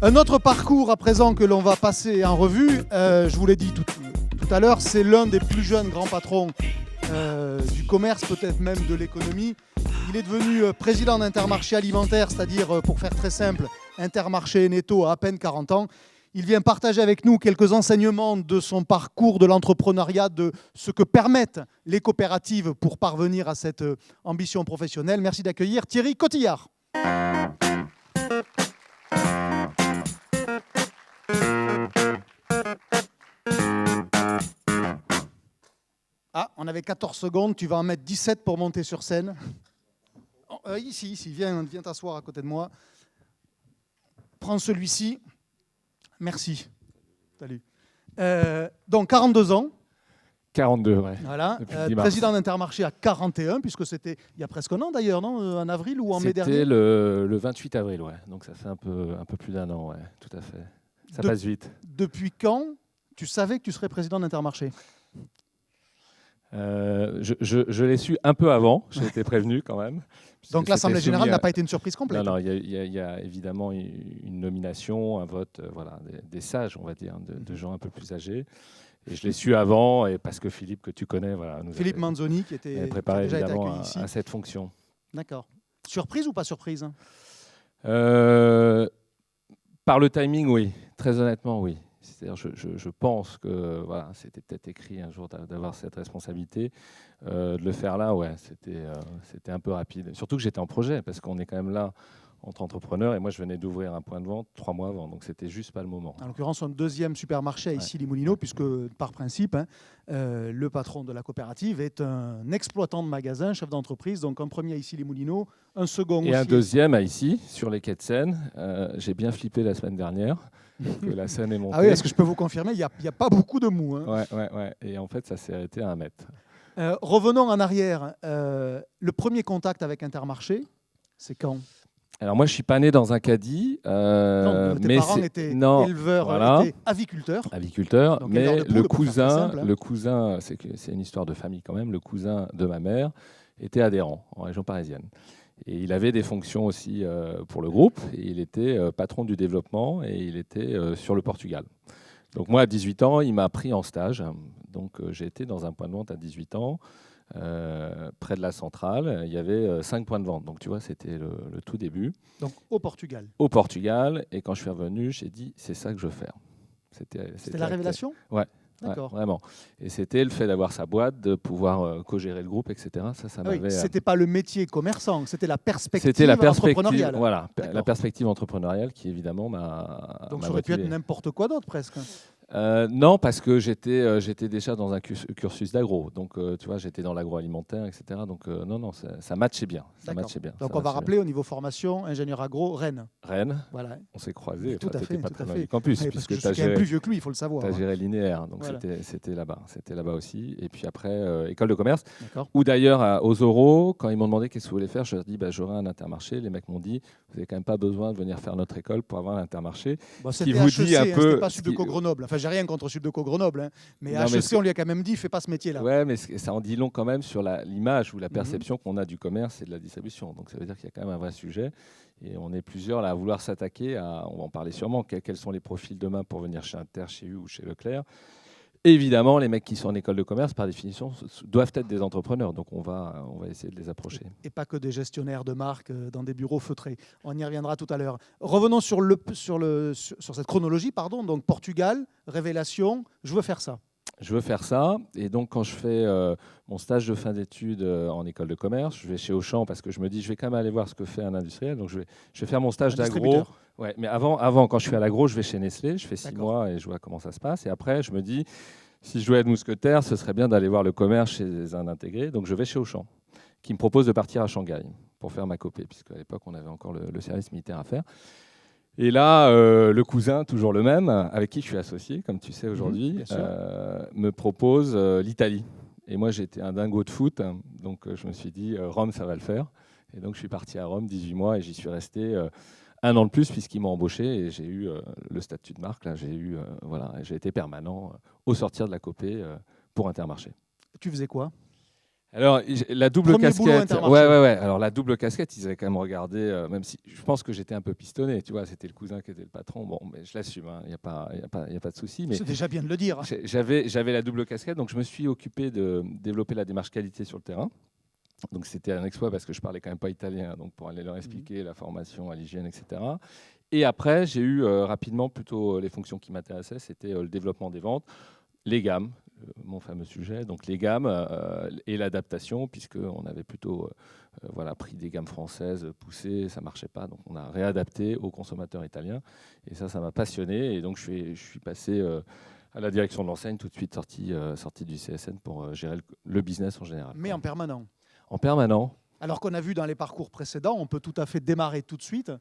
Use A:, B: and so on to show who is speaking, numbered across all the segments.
A: Un autre parcours à présent que l'on va passer en revue, je vous l'ai dit tout à l'heure, c'est l'un des plus jeunes grands patrons du commerce, peut-être même de l'économie. Il est devenu président d'Intermarché Alimentaire, c'est-à-dire, pour faire très simple, Intermarché Netto à peine 40 ans. Il vient partager avec nous quelques enseignements de son parcours de l'entrepreneuriat, de ce que permettent les coopératives pour parvenir à cette ambition professionnelle. Merci d'accueillir Thierry Cotillard. Ah, on avait 14 secondes, tu vas en mettre 17 pour monter sur scène. Ici, viens t'asseoir à côté de moi. Prends celui-ci. Merci. Salut. Donc, 42 ans.
B: 42, ouais.
A: Voilà. Président d'Intermarché à 41, puisque c'était il y a presque un an d'ailleurs, non? En avril ou en mai dernier?
B: C'était le 28 avril, ouais. Donc ça fait un peu plus d'un an, ouais, tout à fait. Ça passe vite.
A: Depuis quand tu savais que tu serais président d'Intermarché?
B: Je l'ai su un peu avant, j'ai été prévenu quand même.
A: Donc l'Assemblée générale n'a pas été une surprise complète?
B: Non, il y a évidemment une nomination, un vote, voilà, des sages, on va dire, de gens un peu plus âgés. Et je l'ai su avant, et parce que Philippe, que tu connais, voilà, nous
A: Philippe Manzoni, qui était
B: préparé
A: déjà
B: évidemment
A: été ici.
B: à cette fonction.
A: D'accord. Surprise ou pas surprise?
B: Par le timing, oui. Très honnêtement, oui. C'est-à-dire, je pense que voilà, c'était peut-être écrit un jour d'avoir cette responsabilité. De le faire là, ouais, c'était un peu rapide. Surtout que j'étais en projet, parce qu'on est quand même là entre entrepreneurs, et moi je venais d'ouvrir un point de vente 3 mois avant, donc c'était juste pas le moment.
A: En l'occurrence, un deuxième supermarché à Issy-les-Moulineaux, puisque par principe, le patron de la coopérative est un exploitant de magasin, chef d'entreprise, donc un premier à Issy-les-Moulineaux, un second
B: et
A: aussi.
B: Un deuxième à ici, sur les quais de Seine. J'ai bien flippé la semaine dernière. Que la scène est montée.
A: Ah oui, est-ce que je peux vous confirmer, il n'y a pas beaucoup de mou. Hein.
B: Ouais. Et en fait, ça s'est arrêté à 1 mètre.
A: Revenons en arrière. Le premier contact avec Intermarché, c'est quand?
B: Alors moi, je suis pas né dans un caddie.
A: Non, tes parents étaient éleveurs,
B: voilà.
A: étaient aviculteurs.
B: Aviculteurs,
A: donc,
B: mais
A: le
B: cousin, c'est une histoire de famille quand même, le cousin de ma mère était adhérent en région parisienne. Et il avait des fonctions aussi pour le groupe. Et il était patron du développement et il était sur le Portugal. Donc moi, à 18 ans, il m'a pris en stage. Donc j'ai été dans un point de vente à 18 ans. Près de la centrale, il y avait 5 points de vente. Donc tu vois, c'était le tout début.
A: Donc au Portugal.
B: Au Portugal. Et quand je suis revenu, j'ai dit, c'est ça que je veux faire.
A: C'était la révélation?
B: Ouais.
A: D'accord.
B: Ouais, vraiment. Et c'était le fait d'avoir sa boîte, de pouvoir co-gérer le groupe, etc. Ça m'avait.
A: C'était pas le métier commerçant, c'était la perspective entrepreneuriale.
B: Voilà, la perspective entrepreneuriale qui évidemment m'a.
A: Donc ça aurait pu être n'importe quoi d'autre presque.
B: Non, parce que j'étais déjà dans un cursus d'agro. Donc, tu vois, j'étais dans l'agroalimentaire, etc. Donc, non, ça matchait bien.
A: Donc, on va rappeler au niveau formation, ingénieur agro, Rennes.
B: Voilà. On s'est croisés.
A: Tout à fait.
B: Pas très loin du campus.
A: Oui, parce que je suis plus vieux que lui, il faut le savoir.
B: Tu as géré linéaire. Donc,
A: voilà.
B: C'était là-bas. C'était là-bas aussi. Et puis après, école de commerce. Ou d'ailleurs, aux oraux, quand ils m'ont demandé qu'est-ce que vous voulez faire, je leur ai dit, j'aurai un Intermarché. Les mecs m'ont dit, vous n'avez quand même pas besoin de venir faire notre école pour avoir un Intermarché.
A: Qui vous dit un peu. C'était pas Subdeco Grenoble. Enfin, j'ai rien contre Subdeco Grenoble, hein. Mais à HEC, on lui a quand même dit, fais pas ce métier-là.
B: Ouais, mais ça en dit long quand même sur l'image ou la perception qu'on a du commerce et de la distribution. Donc ça veut dire qu'il y a quand même un vrai sujet. Et on est plusieurs là à vouloir s'attaquer à, on va en parler sûrement, quels sont les profils demain pour venir chez Inter, chez U ou chez Leclerc. Évidemment, les mecs qui sont en école de commerce, par définition, doivent être des entrepreneurs. Donc, on va essayer de les approcher.
A: Et pas que des gestionnaires de marque dans des bureaux feutrés. On y reviendra tout à l'heure. Revenons sur cette chronologie. Donc, Portugal, révélation, je veux faire ça.
B: Je veux faire ça. Et donc, quand je fais mon stage de fin d'études en école de commerce, je vais chez Auchan parce que je me dis, je vais quand même aller voir ce que fait un industriel. Donc, je vais faire mon stage d'agro. Ouais, mais avant, quand je suis à l'agro, je vais chez Nestlé. Je fais 6 mois et je vois comment ça se passe. Et après, je me dis, si je dois être mousquetaire, ce serait bien d'aller voir le commerce chez un intégré. Donc, je vais chez Auchan, qui me propose de partir à Shanghai pour faire ma copée, puisqu'à l'époque, on avait encore le service militaire à faire. Et là, le cousin, toujours le même, avec qui je suis associé, comme tu sais aujourd'hui, me propose l'Italie. Et moi, j'étais un dingo de foot, donc je me suis dit, Rome, ça va le faire. Et donc, je suis parti à Rome 18 mois et j'y suis resté 1 an de plus puisqu'ils m'ont embauché et j'ai eu le statut de marque. Là, j'ai été permanent au sortir de la copée pour Intermarché.
A: Tu faisais quoi?
B: Alors, la double
A: Premier boulot
B: casquette,
A: Intermarché.
B: ouais. Alors, la double casquette, ils avaient quand même regardé, même si je pense que j'étais un peu pistonné, tu vois, c'était le cousin qui était le patron. Bon, mais je l'assume, il n'y a pas de souci. Mais
A: C'est déjà bien de le dire.
B: j'avais la double casquette, donc je me suis occupé de développer la démarche qualité sur le terrain. Donc, c'était un exploit parce que je parlais quand même pas italien, donc pour aller leur expliquer la formation à l'hygiène, etc. Et après, j'ai eu rapidement plutôt les fonctions qui m'intéressaient, c'était le développement des ventes, les gammes, mon fameux sujet, donc les gammes et l'adaptation, puisqu'on avait plutôt pris des gammes françaises poussées, ça ne marchait pas, donc on a réadapté aux consommateurs italiens, et ça m'a passionné, et donc je suis passé à la direction de l'enseigne, tout de suite sorti du CSN pour gérer le business en général.
A: Mais en permanent.
B: En permanent.
A: Alors qu'on a vu dans les parcours précédents, on peut tout à fait démarrer tout de suite.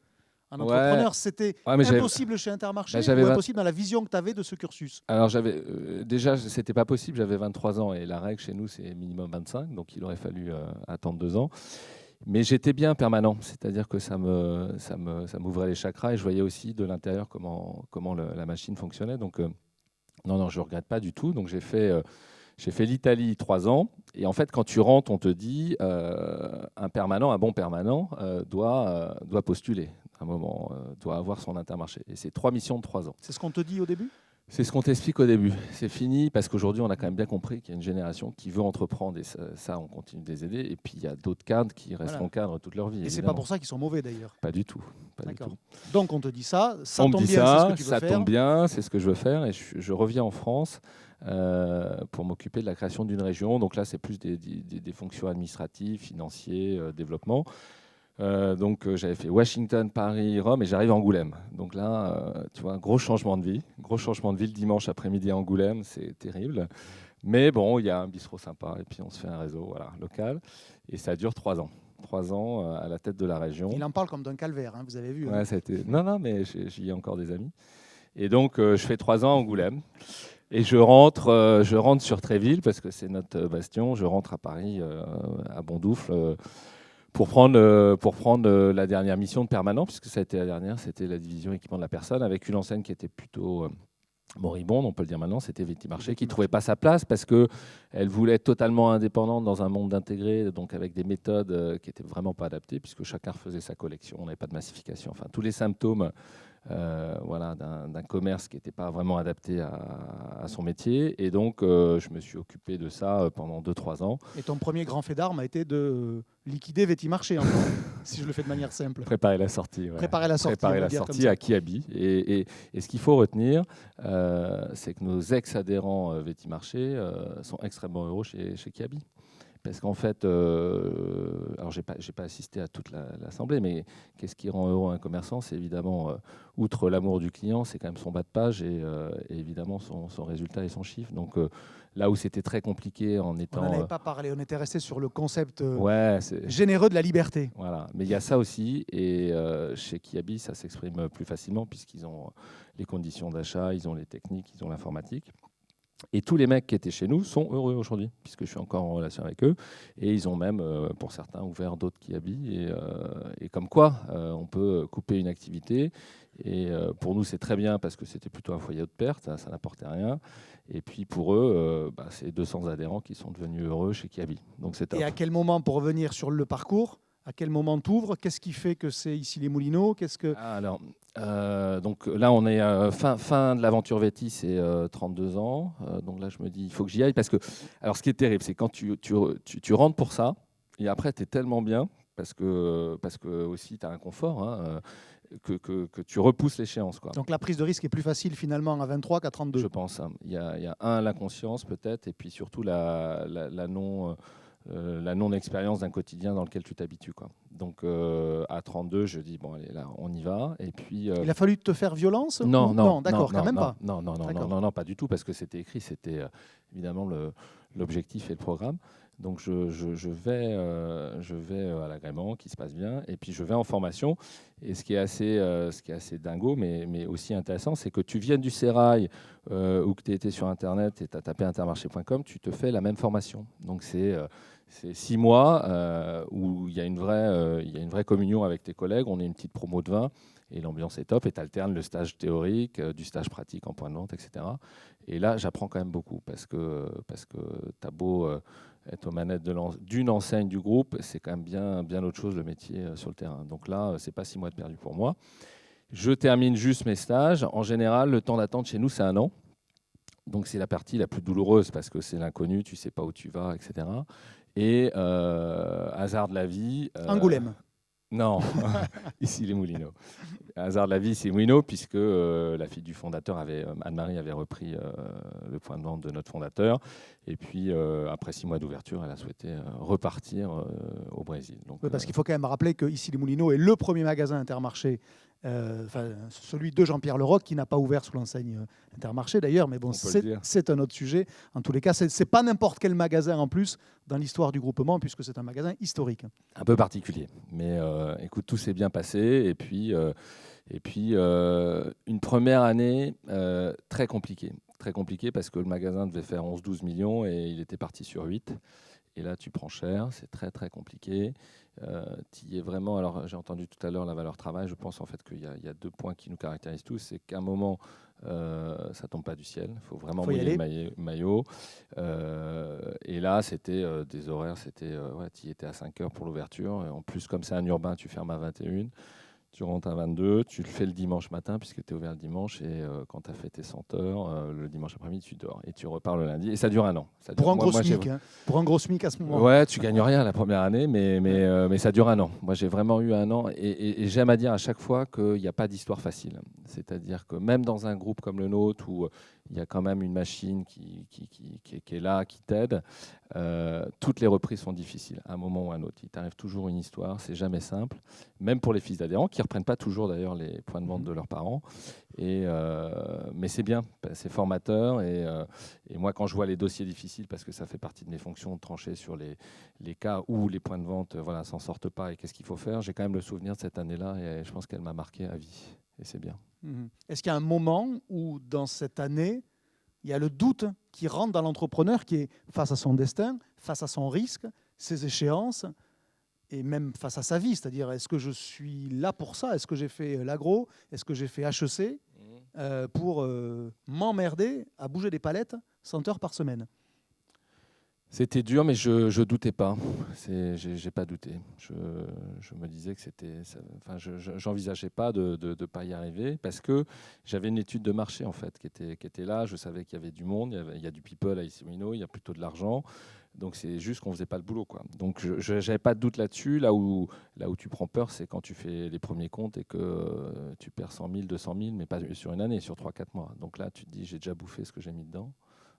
A: Un entrepreneur, c'était impossible chez Intermarché ou impossible dans la vision que tu avais de ce cursus?
B: Alors, déjà, ce n'était pas possible, j'avais 23 ans et la règle chez nous, c'est minimum 25, donc il aurait fallu attendre 2 ans. Mais j'étais bien permanent, c'est-à-dire que ça m'ouvrait les chakras et je voyais aussi de l'intérieur comment la machine fonctionnait. Donc, non, je ne regrette pas du tout. Donc, j'ai fait l'Italie 3 ans. Et en fait, quand tu rentres, on te dit un bon permanent doit postuler à un moment, doit avoir son Intermarché. Et c'est 3 missions de 3 ans.
A: C'est ce qu'on te dit au début?
B: C'est ce qu'on t'explique au début. C'est fini parce qu'aujourd'hui, on a quand même bien compris qu'il y a une génération qui veut entreprendre et ça, on continue de les aider. Et puis, il y a d'autres cadres qui resteront cadres toute leur vie.
A: Et ce n'est pas pour ça qu'ils sont mauvais d'ailleurs?
B: Pas du tout.
A: Donc, on te dit ça tombe bien, c'est ce que tu veux faire.
B: Ça tombe bien, c'est ce que je veux faire. Et je reviens en France pour m'occuper de la création d'une région. Donc là, c'est plus des fonctions administratives, financières, développement. Donc j'avais fait Washington, Paris, Rome et j'arrive à Angoulême. Donc là, tu vois, gros changement de vie le dimanche après-midi à Angoulême, c'est terrible. Mais bon, il y a un bistrot sympa et puis on se fait un réseau local. Et ça dure 3 ans. 3 ans à la tête de la région.
A: Il en parle comme d'un calvaire, vous avez vu.
B: Ouais, ça a été... Non, mais j'y ai encore des amis. Et donc je fais 3 ans à Angoulême. Et je rentre sur Tréville parce que c'est notre bastion. Je rentre à Paris à Bondoufle. Pour prendre la dernière mission de permanent, puisque ça a été la dernière, c'était la division équipement de la personne, avec une enseigne qui était plutôt moribonde, on peut le dire maintenant, c'était Vetimarché, qui ne trouvait pas sa place parce qu'elle voulait être totalement indépendante dans un monde intégré, donc avec des méthodes qui n'étaient vraiment pas adaptées, puisque chacun faisait sa collection, on n'avait pas de massification, enfin tous les symptômes d'un commerce qui n'était pas vraiment adapté à son métier. Et donc, je me suis occupé de ça pendant 2-3 ans.
A: Et ton premier grand fait d'armes a été de liquider Vetimarché, si je le fais de manière simple.
B: Préparer la sortie. Ouais.
A: Préparer la sortie
B: à Kiabi. Et ce qu'il faut retenir, c'est que nos ex-adhérents Vetimarché sont extrêmement heureux chez Kiabi. Parce qu'en fait, alors j'ai pas assisté à toute l'assemblée, mais qu'est-ce qui rend heureux un commerçant? C'est évidemment, outre l'amour du client, c'est quand même son bas de page et évidemment son résultat et son chiffre. Donc là où c'était très compliqué en étant...
A: On n'en avait pas parlé, on était resté sur le concept généreux de la liberté.
B: Voilà, mais il y a ça aussi, et chez Kiabi, ça s'exprime plus facilement puisqu'ils ont les conditions d'achat, ils ont les techniques, ils ont l'informatique. Et tous les mecs qui étaient chez nous sont heureux aujourd'hui, puisque je suis encore en relation avec eux. Et ils ont même, pour certains, ouvert d'autres Kiabi. Et comme quoi, on peut couper une activité. Et pour nous, c'est très bien, parce que c'était plutôt un foyer de perte, ça n'apportait rien. Et puis pour eux, c'est 200 adhérents qui sont devenus heureux chez Kiabi. Donc c'est top.
A: Et à quel moment, pour revenir sur le parcours, à quel moment tu ouvres? Qu'est-ce qui fait que c'est ici les Moulineaux?
B: Donc là, on est fin de l'aventure Veti, c'est 32 ans. Donc là, je me dis, il faut que j'y aille. Parce que, alors, ce qui est terrible, c'est quand tu rentres pour ça, et après, tu es tellement bien, parce que aussi, tu as un confort, que tu repousses l'échéance.
A: Donc la prise de risque est plus facile finalement à 23 qu'à 32.
B: Je pense. Il y a l'inconscience peut-être, et puis surtout la non-expérience d'un quotidien dans lequel tu t'habitues. Donc à 32, je dis, bon, allez, là, on y va. Et puis,
A: il a fallu te faire violence?
B: Non,
A: d'accord, quand même pas.
B: Non, pas du tout, parce que c'était écrit, c'était évidemment l'objectif et le programme. Donc je vais à l'agrément qui se passe bien, et puis je vais en formation. Et ce qui est assez dingo, mais aussi intéressant, c'est que tu viennes du Sérail ou que tu étais sur Internet et tu as tapé intermarché.com, tu te fais la même formation. Donc c'est 6 mois où il y a une vraie communion avec tes collègues. On est une petite promo de 20 et l'ambiance est top. Et tu alternes le stage théorique, du stage pratique en point de vente, etc. Et là, j'apprends quand même beaucoup parce que tu as beau être aux manettes d'une enseigne du groupe, c'est quand même bien autre chose le métier sur le terrain. Donc là, c'est pas 6 mois de perdu pour moi. Je termine juste mes stages. En général, le temps d'attente chez nous, c'est 1 an. Donc c'est la partie la plus douloureuse parce que c'est l'inconnu, tu sais pas où tu vas, etc. Et hasard de la vie.
A: Angoulême.
B: Non, ici les Moulineaux. Hasard de la vie, c'est Moulineaux, puisque la fille du fondateur, Anne-Marie, avait repris le point de vente de notre fondateur. Et puis, après 6 mois d'ouverture, elle a souhaité repartir au Brésil. Donc,
A: Oui, parce qu'il faut quand même rappeler que ici les Moulineaux est le premier magasin Intermarché, celui de Jean-Pierre Leroc, qui n'a pas ouvert sous l'enseigne Intermarché d'ailleurs, mais bon, c'est un autre sujet. En tous les cas, c'est pas n'importe quel magasin en plus dans l'histoire du groupement, puisque c'est un magasin historique.
B: Un peu particulier. Mais écoute, tout s'est bien passé. Et puis une première année très compliquée. Très compliquée parce que le magasin devait faire 11-12 millions et il était parti sur 8. Et là, tu prends cher, c'est très très compliqué. Tu y es vraiment. Alors, j'ai entendu tout à l'heure la valeur travail. Je pense en fait qu'il y a 2 points qui nous caractérisent tous. C'est qu'à un moment, ça tombe pas du ciel. Il faut vraiment mouiller le maillot. Et là, c'était des horaires. Tu y étais à 5 heures pour l'ouverture. En plus, comme c'est un urbain, tu fermes à 21. Tu rentres à 22, tu le fais le dimanche matin puisque tu es ouvert le dimanche et quand tu as fait tes 100 heures, le dimanche après-midi, tu dors et tu repars le lundi et ça dure 1 an.
A: Pour un gros SMIC, pour un gros SMIC à ce moment-là.
B: Ouais, tu gagnes rien la première année, mais ça dure 1 an. Moi, j'ai vraiment eu 1 an et j'aime à dire à chaque fois qu'il n'y a pas d'histoire facile. C'est-à-dire que même dans un groupe comme le nôtre où il y a quand même une machine qui est là, qui t'aide, toutes les reprises sont difficiles à un moment ou à un autre. Il t'arrive toujours une histoire, c'est jamais simple, même pour les fils d'adhérents qui ne reprennent pas toujours d'ailleurs les points de vente de leurs parents. Mais c'est bien, c'est formateur. Et moi, quand je vois les dossiers difficiles, parce que ça fait partie de mes fonctions de trancher sur les cas où les points de vente s'en sortent pas et qu'est-ce qu'il faut faire, j'ai quand même le souvenir de cette année-là et je pense qu'elle m'a marqué à vie. Et c'est bien.
A: Est-ce qu'il y a un moment où, dans cette année, il y a le doute qui rentre dans l'entrepreneur qui est face à son destin, face à son risque, ses échéances et même face à sa vie? C'est-à-dire, est-ce que je suis là pour ça? Est-ce que j'ai fait l'agro? Est-ce que j'ai fait HEC pour m'emmerder à bouger des palettes 100 heures par semaine?
B: C'était dur, mais je doutais pas. J'ai pas douté. Je me disais que c'était. Enfin, j'envisageais pas de pas y arriver parce que j'avais une étude de marché en fait qui était là. Je savais qu'il y avait du monde, il y a du people à Issy-les-Moulineaux, il y a plutôt de l'argent. Donc c'est juste qu'on faisait pas le boulot, quoi. Donc je n'avais pas de doute là-dessus. Là où tu prends peur, c'est quand tu fais les premiers comptes et que tu perds 100 000, 200 000, mais pas sur une année, sur 3-4 mois. Donc là, tu te dis, j'ai déjà bouffé ce que j'ai mis dedans.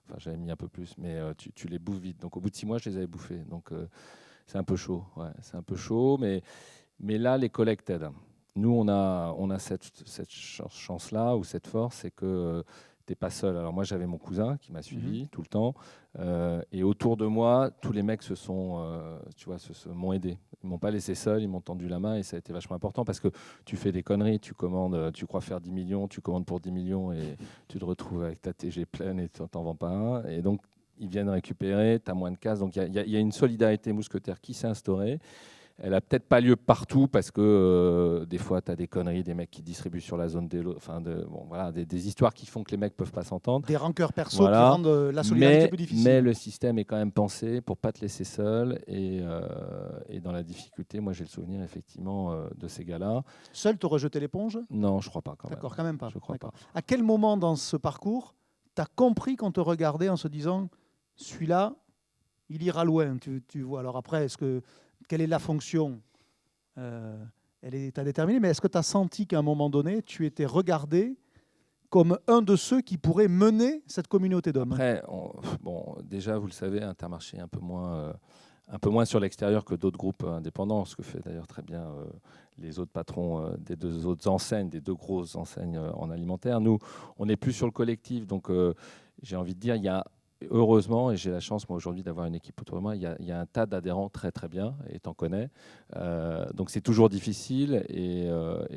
B: Enfin, j'avais mis un peu plus, mais tu les bouffes vite. Donc, au bout de 6 mois, je les avais bouffés. Donc, c'est un peu chaud. Ouais, c'est un peu chaud, mais là, les collègues t'aident. Nous, on a cette chance-là ou cette force, c'est que tu n'es pas seul. Alors, moi, j'avais mon cousin qui m'a suivi tout le temps. Et autour de moi, tous les mecs m'ont aidé. Ils m'ont pas laissé seul, ils m'ont tendu la main et ça a été vachement important parce que tu fais des conneries, tu commandes, tu crois faire 10 millions, tu commandes pour 10 millions et tu te retrouves avec ta TG pleine et tu n'en vends pas un. Et donc, ils viennent récupérer, tu as moins de casse. Donc, il y a une solidarité mousquetaire qui s'est instaurée. Elle n'a peut-être pas lieu partout parce que des fois, tu as des conneries, des mecs qui distribuent sur la zone des lots, des histoires qui font que les mecs ne peuvent pas s'entendre.
A: Des rancœurs perso qui rendent la solidarité plus difficile.
B: Mais le système est quand même pensé pour ne pas te laisser seul. Et dans la difficulté, moi, j'ai le souvenir effectivement de ces gars-là.
A: Seul, tu aurais jeté l'éponge?
B: Non, je ne crois pas quand même.
A: D'accord, quand même pas.
B: Je crois pas.
A: À quel moment dans ce parcours, tu as compris qu'on te regardait en se disant, celui-là, il ira loin, tu vois. Alors après, quelle est la fonction? Elle est à déterminer, mais est-ce que tu as senti qu'à un moment donné, tu étais regardé comme un de ceux qui pourraient mener cette communauté d'hommes?
B: Après, déjà, vous le savez, Intermarché est un peu moins sur l'extérieur que d'autres groupes indépendants, ce que fait d'ailleurs très bien les autres patrons des 2 autres enseignes, des 2 grosses enseignes en alimentaire. Nous, on est plus sur le collectif, donc j'ai envie de dire, il y a heureusement, et j'ai la chance moi aujourd'hui d'avoir une équipe autour de moi, il y a un tas d'adhérents très très bien, et t'en connais. Donc c'est toujours difficile, et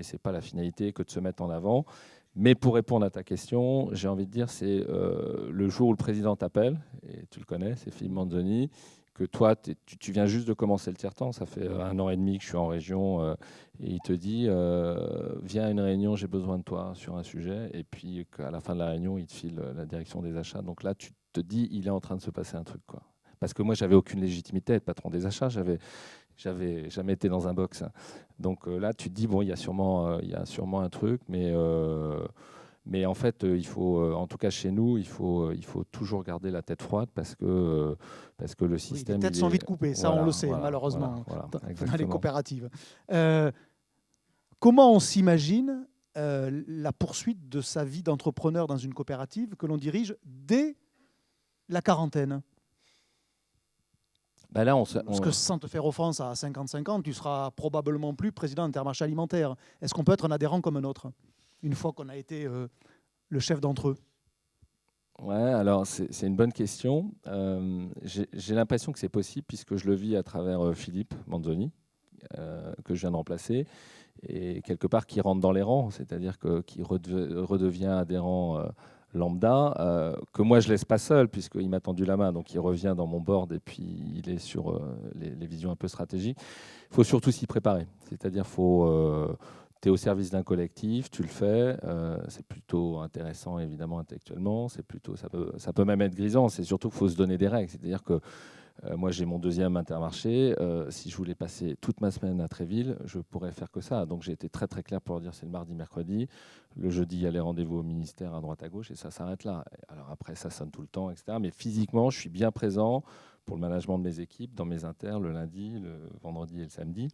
B: c'est pas la finalité que de se mettre en avant. Mais pour répondre à ta question, j'ai envie de dire, c'est le jour où le président t'appelle, et tu le connais, c'est Philippe Manzoni, que toi, tu viens juste de commencer le tiers-temps, ça fait 1 an et demi que je suis en région, et il te dit, viens à une réunion, j'ai besoin de toi sur un sujet, et puis qu'à la fin de la réunion, il te file la direction des achats. Donc là, tu te dis, il est en train de se passer un truc, quoi. parce que moi, j'avais aucune légitimité à être patron des achats. J'avais jamais été dans un box. Donc là, tu te dis, bon, il y a sûrement un truc, mais en fait, il faut, en tout cas chez nous, il faut toujours garder la tête froide parce que le système.
A: Les têtes sont vite coupées, ça on le sait, malheureusement, dans les coopératives. Comment on s'imagine la poursuite de sa vie d'entrepreneur dans une coopérative que l'on dirige dès la quarantaine?
B: Là,
A: Parce que sans te faire offense, à 55 ans, tu seras probablement plus président d'Intermarché Alimentaire. Est-ce qu'on peut être un adhérent comme un autre, une fois qu'on a été le chef d'entre eux?
B: Ouais, alors c'est une bonne question. J'ai l'impression que c'est possible puisque je le vis à travers Philippe Manzoni, que je viens de remplacer, et quelque part qui rentre dans les rangs, c'est-à-dire qui redevient adhérent lambda, que moi je laisse pas seul puisqu'il m'a tendu la main, donc il revient dans mon board et puis il est sur les visions un peu stratégiques. Il faut surtout s'y préparer, c'est-à-dire tu es au service d'un collectif, tu le fais, c'est plutôt intéressant évidemment intellectuellement, ça peut même être grisant, c'est surtout qu'il faut se donner des règles, c'est-à-dire que moi, j'ai mon deuxième Intermarché. Si je voulais passer toute ma semaine à Tréville, je pourrais faire que ça. Donc, j'ai été très, très clair pour leur dire c'est le mardi, mercredi. Le jeudi, il y a les rendez-vous au ministère à droite, à gauche, et ça s'arrête là. Alors après, ça sonne tout le temps, etc. Mais physiquement, je suis bien présent pour le management de mes équipes, dans mes inters, le lundi, le vendredi et le samedi.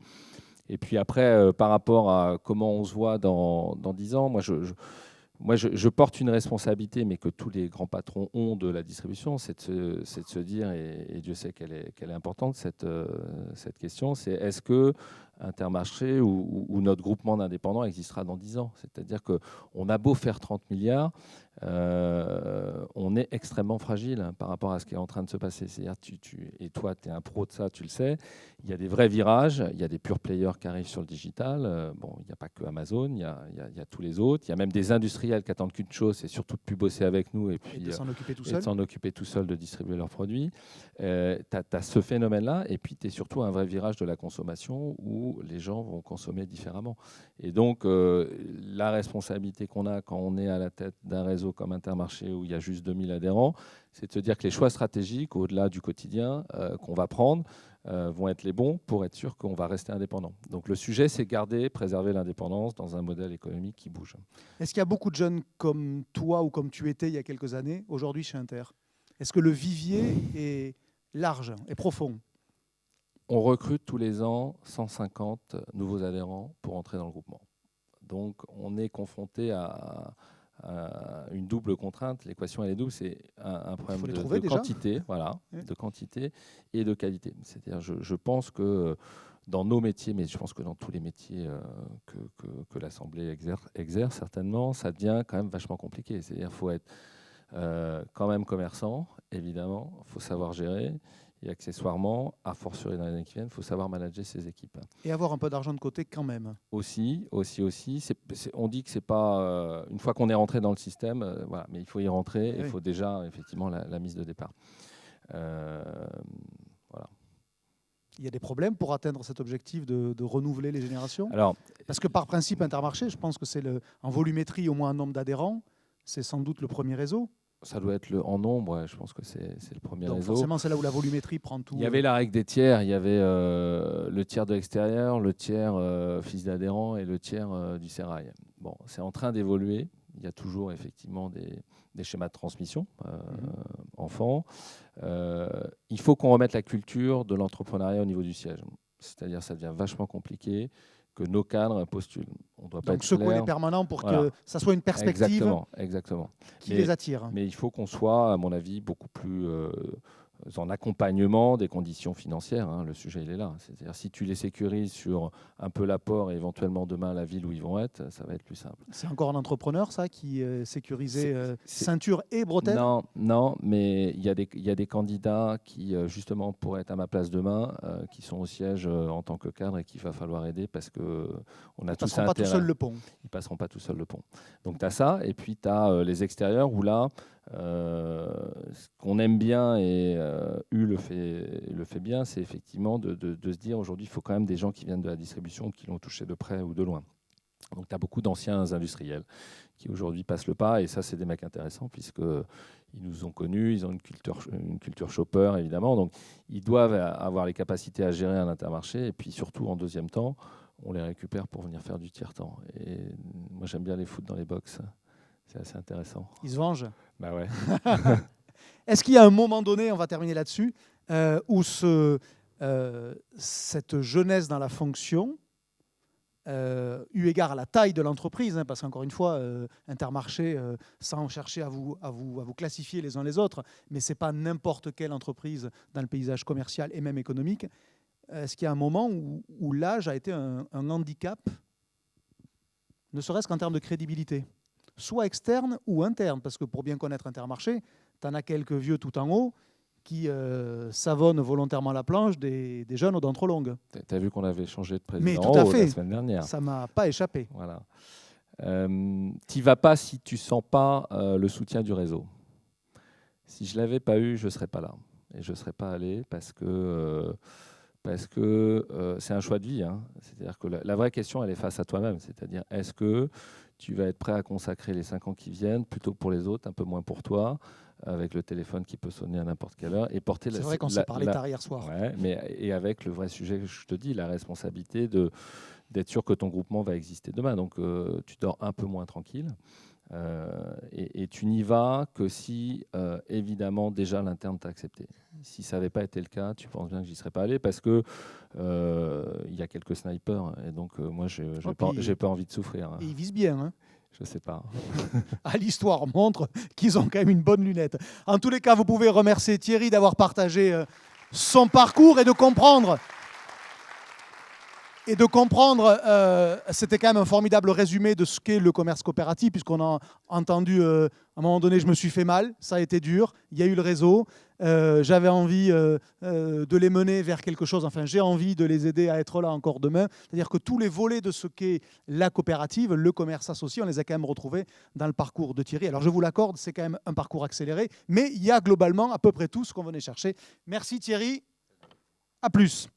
B: Et puis après, par rapport à comment on se voit dans 10 ans, moi, je porte une responsabilité, mais que tous les grands patrons ont de la distribution, c'est de se dire, et Dieu sait qu'elle est importante, cette question, c'est est-ce que Intermarché ou notre groupement d'indépendants existera dans 10 ans? C'est-à-dire qu'on a beau faire 30 milliards, on est extrêmement fragile par rapport à ce qui est en train de se passer. C'est-à-dire, et toi, tu es un pro de ça, tu le sais, il y a des vrais virages, il y a des pure players qui arrivent sur le digital. Bon, il n'y a pas que Amazon, il y a tous les autres. Il y a même des industriels qui attendent qu'une chose, c'est surtout de plus bosser avec nous et puis
A: de s'en occuper tout
B: et
A: seul.
B: de s'en occuper tout seul, de distribuer leurs produits. Tu as ce phénomène-là, et puis tu es surtout un vrai virage de la consommation où les gens vont consommer différemment. Et donc, la responsabilité qu'on a quand on est à la tête d'un réseau comme Intermarché où il y a juste 2000 adhérents, c'est de se dire que les choix stratégiques, au-delà du quotidien, qu'on va prendre, vont être les bons pour être sûr qu'on va rester indépendant. Donc le sujet, c'est préserver l'indépendance dans un modèle économique qui bouge.
A: Est-ce qu'il y a beaucoup de jeunes comme toi ou comme tu étais il y a quelques années, aujourd'hui chez Inter? Est-ce que le vivier est large et profond?
B: On recrute tous les ans 150 nouveaux adhérents pour entrer dans le groupement. Donc on est confronté à une double contrainte. L'équation elle est double, c'est un problème de quantité, voilà, de quantité et de qualité. C'est-à-dire, je pense que dans nos métiers, mais je pense que dans tous les métiers que l'Assemblée exerce certainement, ça devient quand même vachement compliqué. C'est-à-dire, faut être quand même commerçant, évidemment, il faut savoir gérer. Et accessoirement, à fortiori dans les années qui viennent, il faut savoir manager ses équipes.
A: Et avoir un peu d'argent de côté quand même.
B: Aussi. On dit que c'est pas une fois qu'on est rentré dans le système, voilà, mais il faut y rentrer. Il faut déjà effectivement la mise de départ. Voilà.
A: Il y a des problèmes pour atteindre cet objectif de renouveler les générations. Parce que par principe Intermarché, je pense que c'est en volumétrie au moins un nombre d'adhérents, c'est sans doute le premier réseau.
B: Ça doit être en nombre, je pense que c'est le premier réseau.
A: Forcément, c'est là où la volumétrie prend tout.
B: Il y avait la règle des tiers, il y avait le tiers de l'extérieur, le tiers fils d'adhérent et le tiers du sérail. Bon, c'est en train d'évoluer. Il y a toujours effectivement des schémas de transmission enfants. Il faut qu'on remette la culture de l'entrepreneuriat au niveau du siège. C'est-à-dire ça devient vachement compliqué que nos cadres postulent. On doit pas être
A: secouer les permanents pour que ça soit une perspective
B: exactement.
A: Qui les attire.
B: Mais il faut qu'on soit, à mon avis, beaucoup plus en accompagnement des conditions financières. Le sujet, il est là. C'est-à-dire, si tu les sécurises sur un peu l'apport et éventuellement demain la ville où ils vont être, ça va être plus simple.
A: C'est encore un entrepreneur, ça, qui sécurisait ceinture et bretelles?
B: Non, mais il y a des candidats qui, justement, pourraient être à ma place demain, qui sont au siège en tant que cadre et qu'il va falloir aider parce qu'on a tous intérêt. Ils ne passeront pas tout seuls le pont. Ils ne passeront pas tout seuls le pont. Donc, tu as ça. Et puis, tu as les extérieurs où là, ce qu'on aime bien et le fait bien, c'est effectivement de se dire aujourd'hui, il faut quand même des gens qui viennent de la distribution, qui l'ont touché de près ou de loin. Donc tu as beaucoup d'anciens industriels qui aujourd'hui passent le pas, et ça c'est des mecs intéressants puisqu'ils nous ont connus, ils ont une culture shopper évidemment, donc ils doivent avoir les capacités à gérer un Intermarché, et puis surtout en deuxième temps, on les récupère pour venir faire du tiers-temps. Et moi j'aime bien les foutre dans les box, c'est assez intéressant.
A: Ils se vengent.
B: Bah ouais.
A: Est-ce qu'il y a un moment donné, on va terminer là-dessus, où cette jeunesse dans la fonction, eu égard à la taille de l'entreprise, parce qu'encore une fois, Intermarché, sans chercher à vous classifier les uns les autres, mais ce n'est pas n'importe quelle entreprise dans le paysage commercial et même économique, est-ce qu'il y a un moment où l'âge a été un handicap, ne serait-ce qu'en termes de crédibilité, soit externe ou interne, parce que pour bien connaître Intermarché, tu en as quelques vieux tout en haut qui savonnent volontairement la planche des jeunes aux dents trop longues.
B: Tu as vu qu'on avait changé de président.
A: Mais tout à fait.
B: La semaine dernière.
A: Ça ne m'a pas échappé.
B: Voilà. Tu n'y vas pas si tu ne sens pas le soutien du réseau. Si je ne l'avais pas eu, je ne serais pas là. Et je ne serais pas allé parce que c'est un choix de vie. Hein. C'est-à-dire que la vraie question, elle est face à toi-même. C'est-à-dire, est-ce que tu vas être prêt à consacrer les 5 ans qui viennent, plutôt que pour les autres, un peu moins pour toi, avec le téléphone qui peut sonner à n'importe quelle heure, et porter
A: C'est vrai qu'on s'est parlé tard hier soir.
B: Ouais, et avec le vrai sujet que je te dis, la responsabilité d'être sûr que ton groupement va exister demain. Donc, tu dors un peu moins tranquille. Et tu n'y vas que si, évidemment, déjà l'interne t'a accepté. Si ça n'avait pas été le cas, tu penses bien que j'y serais pas allé parce que y a quelques snipers et donc moi, j'ai pas envie de souffrir. Hein.
A: Et ils visent bien. Hein.
B: Je sais pas.
A: L'histoire montre qu'ils ont quand même une bonne lunette. En tous les cas, vous pouvez remercier Thierry d'avoir partagé son parcours et de comprendre. C'était quand même un formidable résumé de ce qu'est le commerce coopératif, puisqu'on a entendu, à un moment donné, je me suis fait mal, ça a été dur, il y a eu le réseau, j'avais envie de les mener vers quelque chose, enfin j'ai envie de les aider à être là encore demain. C'est-à-dire que tous les volets de ce qu'est la coopérative, le commerce associé, on les a quand même retrouvés dans le parcours de Thierry. Alors je vous l'accorde, c'est quand même un parcours accéléré, mais il y a globalement à peu près tout ce qu'on venait chercher. Merci Thierry, à plus.